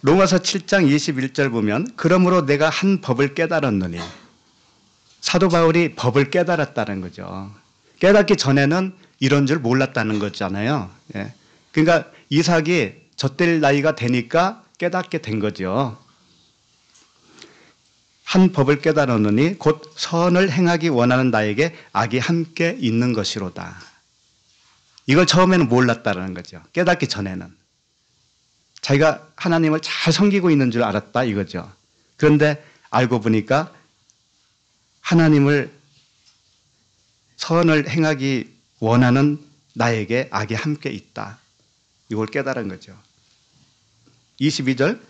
로마서 7장 21절 보면 그러므로 내가 한 법을 깨달았느니, 사도 바울이 법을 깨달았다는 거죠. 깨닫기 전에는 이런 줄 몰랐다는 거잖아요. 예. 그러니까 이삭이 젖될 나이가 되니까 깨닫게 된 거죠. 한 법을 깨달았느니 곧 선을 행하기 원하는 나에게 악이 함께 있는 것이로다. 이걸 처음에는 몰랐다는 거죠. 깨닫기 전에는. 자기가 하나님을 잘 섬기고 있는 줄 알았다 이거죠. 그런데 알고 보니까 하나님을 선을 행하기 원하는 나에게 악이 함께 있다. 이걸 깨달은 거죠. 22절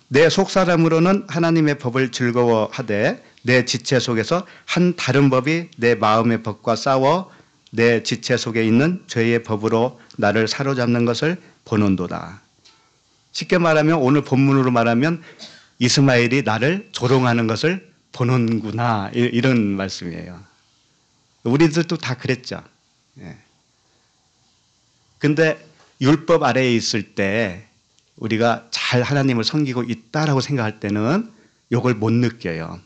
내 속사람으로는 하나님의 법을 즐거워하되 내 지체 속에서 한 다른 법이 내 마음의 법과 싸워 내 지체 속에 있는 죄의 법으로 나를 사로잡는 것을 보는도다. 쉽게 말하면 오늘 본문으로 말하면 이스마엘이 나를 조롱하는 것을 보는구나 이런 말씀이에요. 우리들도 다 그랬죠. 근데 율법 아래에 있을 때 우리가 잘 하나님을 섬기고 있다라고 생각할 때는 이걸 못 느껴요.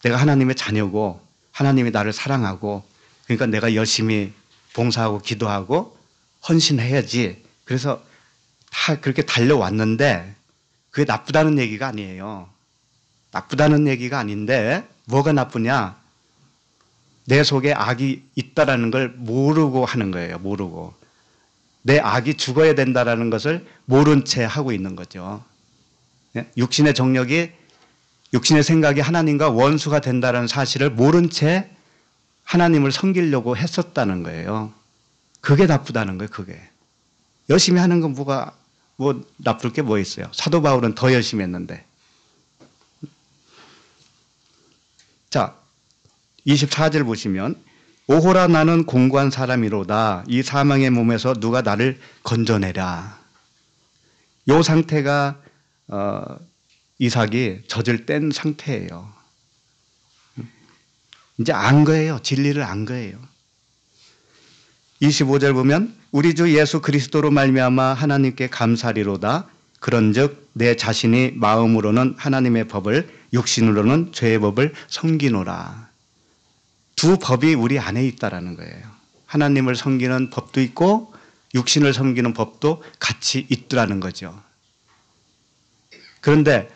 내가 하나님의 자녀고 하나님이 나를 사랑하고 그러니까 내가 열심히 봉사하고 기도하고 헌신해야지. 그래서 다 그렇게 달려왔는데 그게 나쁘다는 얘기가 아니에요. 나쁘다는 얘기가 아닌데 뭐가 나쁘냐? 내 속에 악이 있다라는 걸 모르고 하는 거예요. 모르고. 내 악이 죽어야 된다라는 것을 모른 채 하고 있는 거죠. 육신의 정력이 육신의 생각이 하나님과 원수가 된다는 사실을 모른 채 하나님을 섬기려고 했었다는 거예요. 그게 나쁘다는 거예요. 그게. 열심히 하는 건 뭐 나쁠 게 뭐 있어요. 사도 바울은 더 열심히 했는데. 자, 24절 보시면 오호라 나는 공고한 사람이로다. 이 사망의 몸에서 누가 나를 건져내라. 이 상태가 이삭이 젖을 뗀 상태예요. 이제 안 거예요. 진리를 안 거예요. 25절 보면 우리 주 예수 그리스도로 말미암아 하나님께 감사리로다. 그런즉 내 자신이 마음으로는 하나님의 법을 육신으로는 죄의 법을 섬기노라. 두 법이 우리 안에 있다라는 거예요. 하나님을 섬기는 법도 있고 육신을 섬기는 법도 같이 있더라는 거죠. 그런데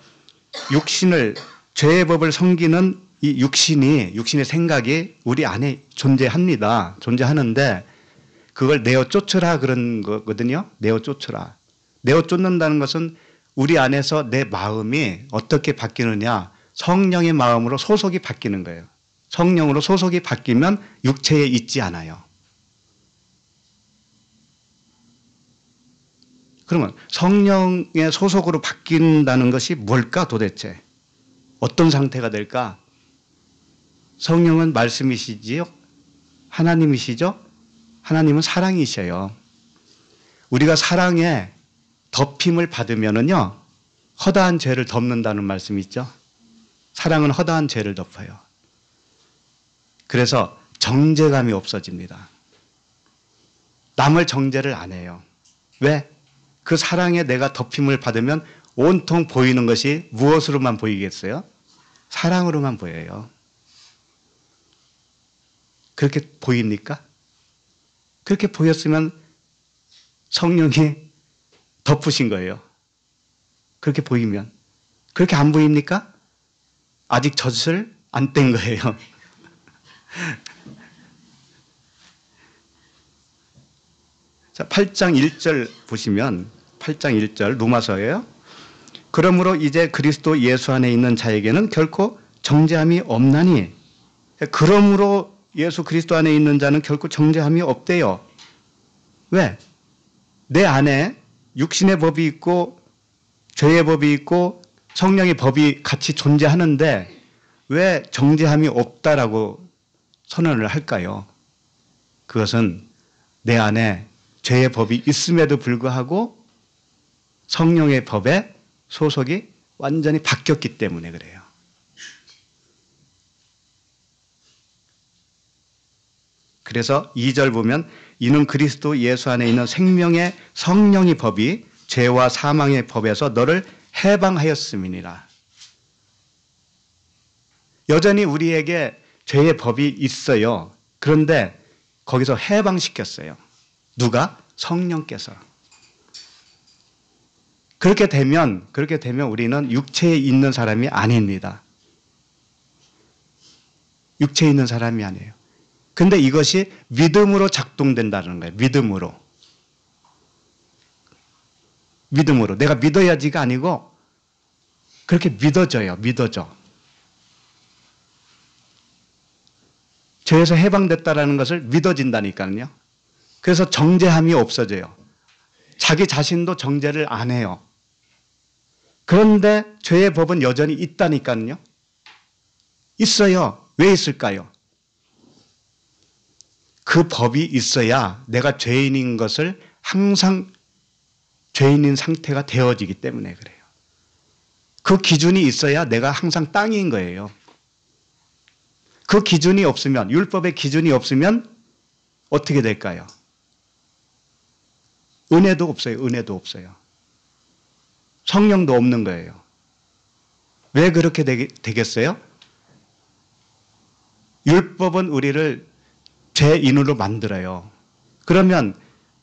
육신을 죄의 법을 섬기는 이 육신의 생각이 우리 안에 존재합니다. 존재하는데 그걸 내어 쫓으라 그런 거거든요. 내어 쫓으라. 내어 쫓는다는 것은 우리 안에서 내 마음이 어떻게 바뀌느냐. 성령의 마음으로 소속이 바뀌는 거예요. 성령으로 소속이 바뀌면 육체에 있지 않아요. 그러면 성령의 소속으로 바뀐다는 것이 뭘까 도대체? 어떤 상태가 될까? 성령은 말씀이시지요? 하나님이시죠? 하나님은 사랑이셔요. 우리가 사랑에 덮임을 받으면은요, 허다한 죄를 덮는다는 말씀이 있죠? 사랑은 허다한 죄를 덮어요. 그래서 정죄감이 없어집니다. 남을 정죄를 안 해요. 왜? 그 사랑에 내가 덮임을 받으면 온통 보이는 것이 무엇으로만 보이겠어요? 사랑으로만 보여요. 그렇게 보입니까? 그렇게 보였으면 성령이 덮으신 거예요. 그렇게 보이면. 그렇게 안 보입니까? 아직 젖을 안 뗀 거예요. 자, 8장 1절 보시면 8장 1절 로마서예요. 그러므로 이제 그리스도 예수 안에 있는 자에게는 결코 정죄함이 없나니. 그러므로 예수 그리스도 안에 있는 자는 결코 정죄함이 없대요. 왜? 내 안에 육신의 법이 있고 죄의 법이 있고 성령의 법이 같이 존재하는데 왜 정죄함이 없다라고 선언을 할까요? 그것은 내 안에 죄의 법이 있음에도 불구하고 성령의 법에 소속이 완전히 바뀌었기 때문에 그래요. 그래서 2절 보면 이는 그리스도 예수 안에 있는 생명의 성령의 법이 죄와 사망의 법에서 너를 해방하였음이니라. 여전히 우리에게 죄의 법이 있어요. 그런데 거기서 해방시켰어요. 누가? 성령께서. 그렇게 되면 우리는 육체에 있는 사람이 아닙니다. 육체에 있는 사람이 아니에요. 근데 이것이 믿음으로 작동된다는 거예요. 믿음으로. 내가 믿어야지가 아니고 그렇게 믿어져요. 믿어져. 죄에서 해방됐다라는 것을 믿어진다니까요. 그래서 정죄함이 없어져요. 자기 자신도 정죄를 안 해요. 그런데 죄의 법은 여전히 있다니까요. 있어요. 왜 있을까요? 그 법이 있어야 내가 죄인인 것을 항상 죄인인 상태가 되어지기 때문에 그래요. 그 기준이 있어야 내가 항상 땅인 거예요. 그 기준이 없으면, 율법의 기준이 없으면 어떻게 될까요? 은혜도 없어요. 은혜도 없어요. 성령도 없는 거예요. 왜 그렇게 되겠어요? 율법은 우리를 죄인으로 만들어요. 그러면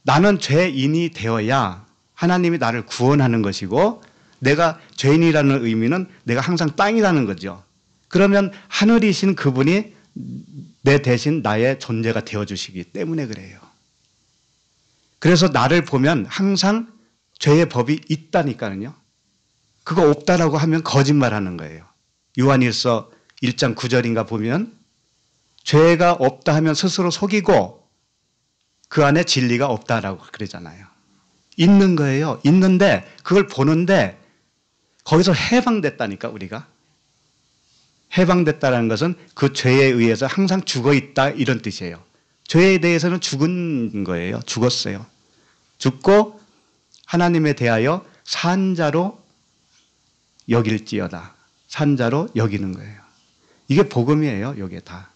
나는 죄인이 되어야 하나님이 나를 구원하는 것이고 내가 죄인이라는 의미는 내가 항상 땅이라는 거죠. 그러면 하늘이신 그분이 내 대신 나의 존재가 되어주시기 때문에 그래요. 그래서 나를 보면 항상 죄의 법이 있다니까요. 그거 없다라고 하면 거짓말하는 거예요. 요한일서 1장 9절인가 보면 죄가 없다 하면 스스로 속이고 그 안에 진리가 없다라고 그러잖아요. 있는 거예요. 있는데 그걸 보는데 거기서 해방됐다니까 우리가. 해방됐다는 것은 그 죄에 의해서 항상 죽어있다 이런 뜻이에요. 죄에 대해서는 죽은 거예요. 죽었어요. 죽고 하나님에 대하여 산자로 여길지어다. 산자로 여기는 거예요. 이게 복음이에요. 이게 다.